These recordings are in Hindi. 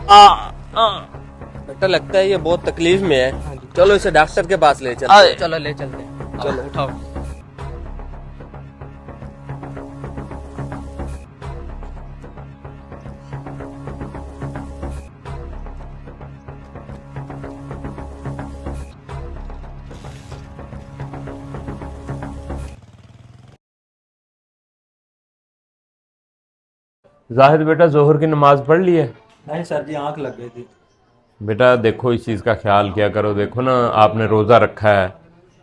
बेटा लगता है ये बहुत तकलीफ में है। चलो इसे डॉक्टर के पास ले चलते। चलो ले चलते हैं। चलो उठाओ। जाहिद बेटा जोहर की नमाज पढ़ ली है? नहीं सर जी, आंख लग गई थी। बेटा देखो इस चीज़ का ख्याल किया करो। देखो ना आपने रोज़ा रखा है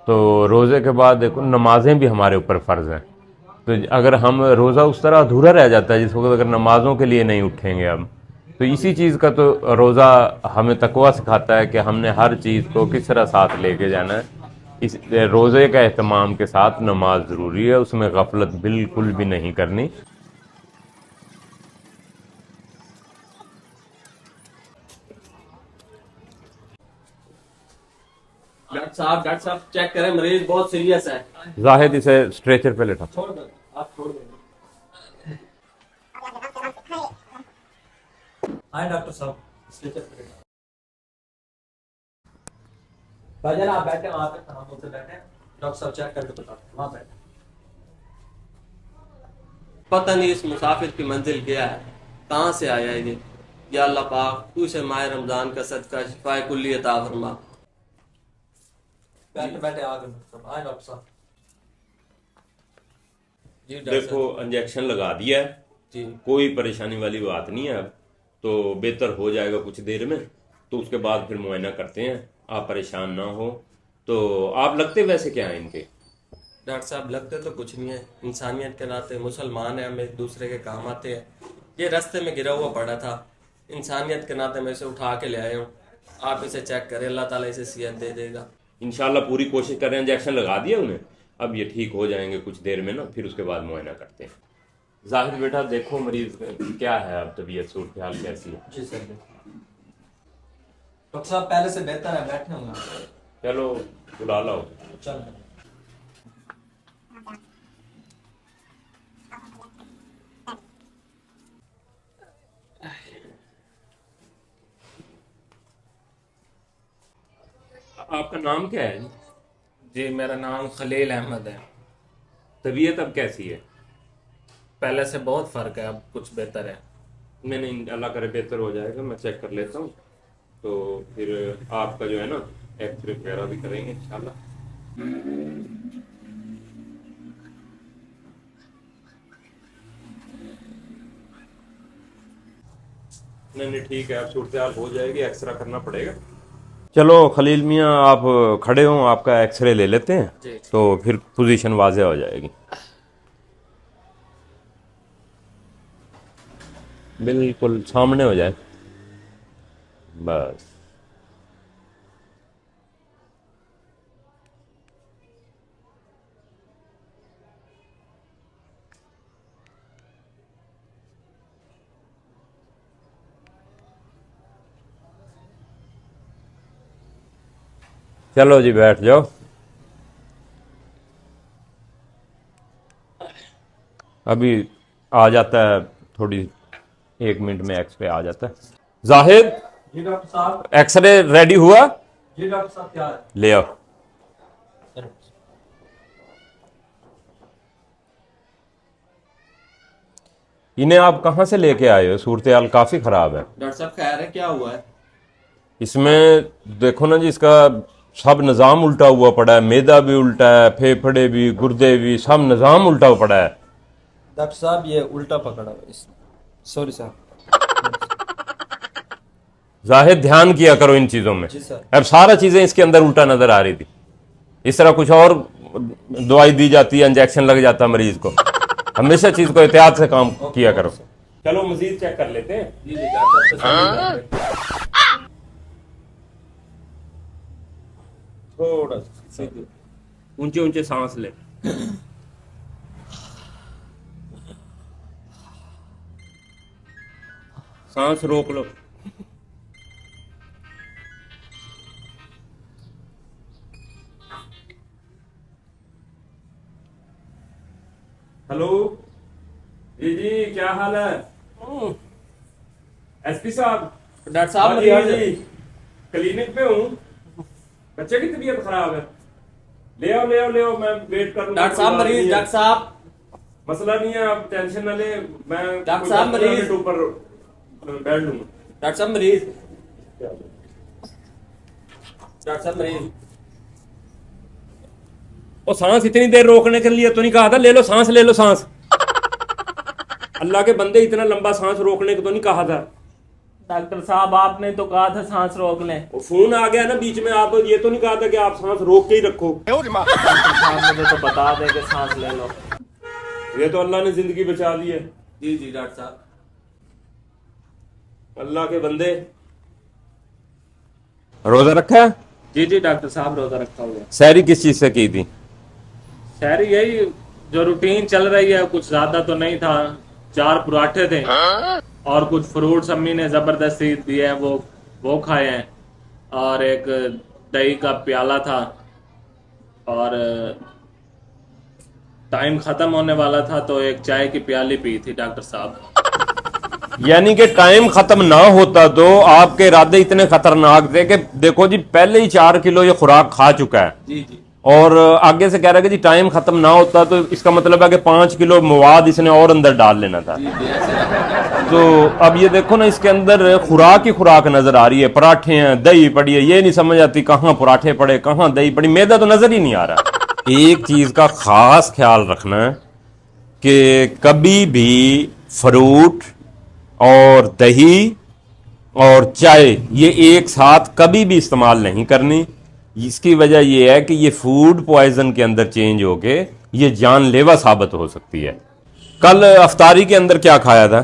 तो रोज़े के बाद देखो नमाजें भी हमारे ऊपर फ़र्ज़ हैं। तो अगर हम रोज़ा उस तरह अधूरा रह जाता है जिस वक्त अगर नमाज़ों के लिए नहीं उठेंगे हम, तो इसी चीज़ का तो रोज़ा हमें तकवा सिखाता है कि हमने हर चीज़ को किस तरह साथ लेके जाना है। इस रोज़े का एहतमाम के साथ नमाज ज़रूरी है, उसमें गफलत बिल्कुल भी नहीं करनी। डॉक्टर साहब चेक करें, मरीज बहुत सीरियस है। जाहिद इसे स्ट्रेचर पे लेटा। छोड़ दो, आप छोड़ दो। आए डॉक्टर साहब, स्ट्रेचर पे बैठो। भाईजान आप बैठे वहां पे, हम से बैठे, डॉक्टर साहब चेक करके बताते हैं, वहां बैठे। पता नहीं इस मुसाफिर की मंजिल क्या है, कहाँ से आया है ये। या अल्लाह पाक तू इसे माह रमजान का सदका शिफाए कुल्ली अता फरमा। बैठे बैठे आ गए डॉक्टर साहब। आए डॉक्टर साहब। जी डॉक्टर देखो इंजेक्शन लगा दिया है, जी कोई परेशानी वाली बात नहीं है। अब तो बेहतर हो जाएगा कुछ देर में, तो उसके बाद फिर मुआयना करते हैं। आप परेशान ना हो। तो आप लगते वैसे क्या हैं इनके? डॉक्टर साहब लगते तो कुछ नहीं है, इंसानियत के नाते मुसलमान है, हम एक दूसरे के काम आते हैं। ये रास्ते में गिरा हुआ पड़ा था, इंसानियत के नाते मैं इसे उठा के ले आया हूँ। आप इसे चेक करें, अल्लाह ताला इसे सेहत दे देगा। इंशाल्लाह पूरी कोशिश कर रहे हैं। इंजेक्शन लगा दिया उन्हें, अब ये ठीक हो जाएंगे कुछ देर में ना, फिर उसके बाद मुआयना करते हैं। जाहिर बेटा देखो मरीज क्या है, अब तबीयत सूरत हाल कैसी है? जी सर। डॉक्टर साहब पहले से बेहतर है, बैठे होंगे। चलो बुला लाओ। चल। आपका नाम क्या है? जी मेरा नाम खलील अहमद है। तबीयत अब कैसी है? पहले से बहुत फर्क है, अब कुछ बेहतर है। मैंने अल्लाह करे बेहतर हो जाएगा, मैं चेक कर लेता हूँ। तो फिर आपका जो है ना एक्सरे वगैरह भी करेंगे इंशाल्लाह। नहीं नहीं ठीक है, अब सूरत हाल हो जाएगी, एक्सरा करना पड़ेगा। चलो खलील मियाँ आप खड़े हो, आपका एक्सरे ले लेते हैं जी। तो फिर पोजीशन वाज़े हो जाएगी। बिल्कुल सामने हो जाए बस। चलो जी बैठ जाओ। अभी आ जाता है, थोड़ी 1 मिनट में एक्सरे आ जाता है। जाहिद जी डॉक्टर साहब। एक्सरे रेडी हुआ? जी डॉक्टर साहब, क्या है? ले आओ। इन्हें आप कहाँ से लेके आए हो? सूरत हाल काफ़ी ख़राब है। डॉक्टर साहब खैर है, क्या हुआ है? इसमें देखो ना जी, इसका सब निज़ाम उल्टा हुआ पड़ा है। मैदा भी उल्टा है, फेफड़े भी, गुर्दे भी, सब निज़ाम उल्टा हुआ पड़ा है। डॉक्टर साहब ये उल्टा पकड़ा हुआ है सॉरी सर। जाहिद ध्यान किया करो इन चीज़ों में। जी सर। अब सारा चीज़ें इसके अंदर उल्टा नज़र आ रही थी। इस तरह कुछ और दवाई दी जाती है, इंजेक्शन लग जाता है मरीज को। हमेशा चीज़ को एहतियात से काम किया करो। चलो मजीद चेक कर लेते हैं। जी जी डॉक्टर साहब। थोड़ा सा ऊंचे ऊंचे सांस ले। सांस रोक लो। हेलो जी जी, क्या हाल है? एसपी साहब डॉक्टर साहब हाँ जी, हाँ मरीज जी, क्लिनिक पे हूँ। बच्चे की तबीयत खराब है। ले आओ ले आओ ले आओ, मैं वेट करूंगा। डॉक्टर साहब मरीज, डॉक्टर साहब मसला नहीं है, आप टेंशन न ले। मैं डॉक्टर साहब मरीज, ऊपर बैठ लूंगा। डॉक्टर साहब मरीज, डॉक्टर साहब मरीज। और सांस इतनी देर रोकने के लिए तो नहीं कहा था, ले लो सांस, ले लो सांस। अल्लाह के बंदे, इतना लंबा सांस रोकने को तो नहीं कहा था। डॉक्टर साहब आपने तो कहा था सांस रोक लें। और फोन आ गया ना बीच में, आप ये तो नहीं कहा था कि आप सांस रोक के ही रखो। डॉक्टर साहब मुझे तो बता दे कि सांस ले लो। ये तो अल्लाह ने जिंदगी बचा दी है। जी जी डॉक्टर साहब। अल्लाह के बंदे, रोजा रखा है? जी जी डॉक्टर साहब रोजा रखा हुआ है। सहरी किस चीज से की थी? शहरी यही जो रूटीन चल रही है, कुछ ज्यादा तो नहीं था। 4 पराठे थे और कुछ फ्रूट्स अम्मी ने जबरदस्ती दिए हैं, वो खाए हैं। और एक दही का प्याला था। और टाइम खत्म होने वाला था तो एक चाय की प्याली पी थी डॉक्टर साहब। यानी कि टाइम खत्म ना होता तो आपके इरादे इतने खतरनाक थे कि देखो जी, पहले ही 4 किलो ये खुराक खा चुका है। जी जी। और आगे से कह रहा है कि जी टाइम खत्म ना होता तो इसका मतलब है कि 5 किलो मवाद इसने और अंदर डाल लेना था। तो अब ये देखो ना, इसके अंदर खुराक ही खुराक नजर आ रही है। पराठे हैं, दही पड़ी है, ये नहीं समझ आती कहाँ पराठे पड़े कहाँ दही पड़ी, मैदा तो नजर ही नहीं आ रहा। एक चीज का खास ख्याल रखना है कि कभी भी फ्रूट और दही और चाय ये एक साथ कभी भी इस्तेमाल नहीं करनी। इसकी वजह यह है कि ये फूड पॉइजन के अंदर चेंज होके ये जानलेवा साबित हो सकती है। कल अफ्तारी के अंदर क्या खाया था?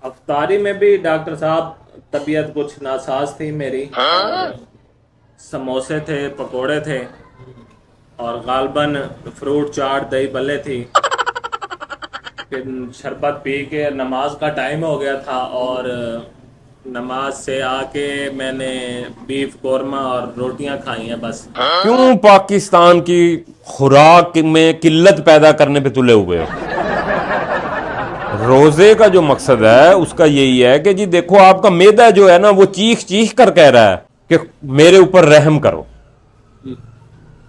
अफ्तारी में भी डॉक्टर साहब तबीयत कुछ नासाज थी मेरी। समोसे थे, पकोड़े थे और गालबन फ्रूट चाट दही भल्ले थी। फिर शरबत पी के नमाज का टाइम हो गया था और नमाज से आके मैंने बीफ कोरमा और रोटियां खाई हैं बस। क्यों पाकिस्तान की खुराक में किल्लत पैदा करने पे तुले हुए हो? रोजे का जो मकसद है उसका यही है कि जी देखो, आपका मैदा जो है ना वो चीख चीख कर कह रहा है कि मेरे ऊपर रहम करो।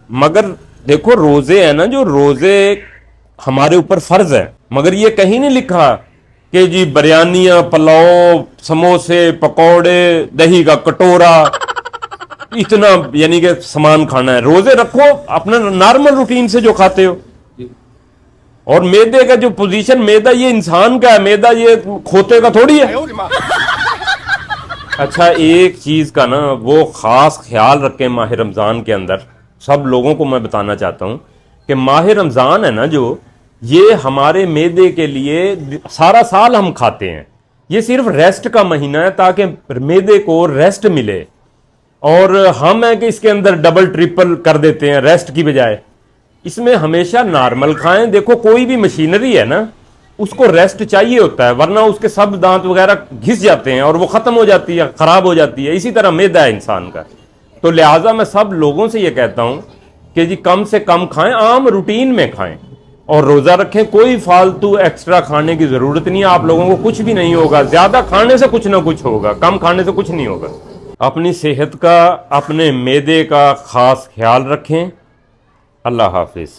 मगर देखो, रोजे है ना, जो रोजे हमारे ऊपर फर्ज है, मगर ये कहीं नहीं लिखा कि जी बिरयानियां, पुलाव, समोसे, पकौड़े, दही का कटोरा, इतना यानी कि सामान खाना है। रोजे रखो अपना नॉर्मल रूटीन से जो खाते हो। और मैदे का जो पोजीशन, मैदा ये इंसान का है, मैदा ये खोते का थोड़ी है। अच्छा, एक चीज का ना वो खास ख्याल रखें माह रमजान के अंदर। सब लोगों को मैं बताना चाहता हूं कि माह रमजान है ना, जो ये हमारे मैदे के लिए सारा साल हम खाते हैं। ये सिर्फ रेस्ट का महीना है ताकि मैदे को रेस्ट मिले। और हम है कि इसके अंदर डबल ट्रिपल कर देते हैं रेस्ट की बजाय। इसमें हमेशा नॉर्मल खाएं। देखो, कोई भी मशीनरी है ना, उसको रेस्ट चाहिए होता है, वरना उसके सब दांत वगैरह घिस जाते हैं और वो खत्म हो जाती है, खराब हो जाती है। इसी तरह मैदा है इंसान का। तो लिहाजा मैं सब लोगों से ये कहता हूं कि जी कम से कम खाएं, आम रूटीन में खाएं और रोजा रखें। कोई फालतू एक्स्ट्रा खाने की जरूरत नहीं है। आप लोगों को कुछ भी नहीं होगा, ज्यादा खाने से कुछ ना कुछ होगा, कम खाने से कुछ नहीं होगा। अपनी सेहत का, अपने मैदे का खास ख्याल रखें। अल्लाह हाफिज।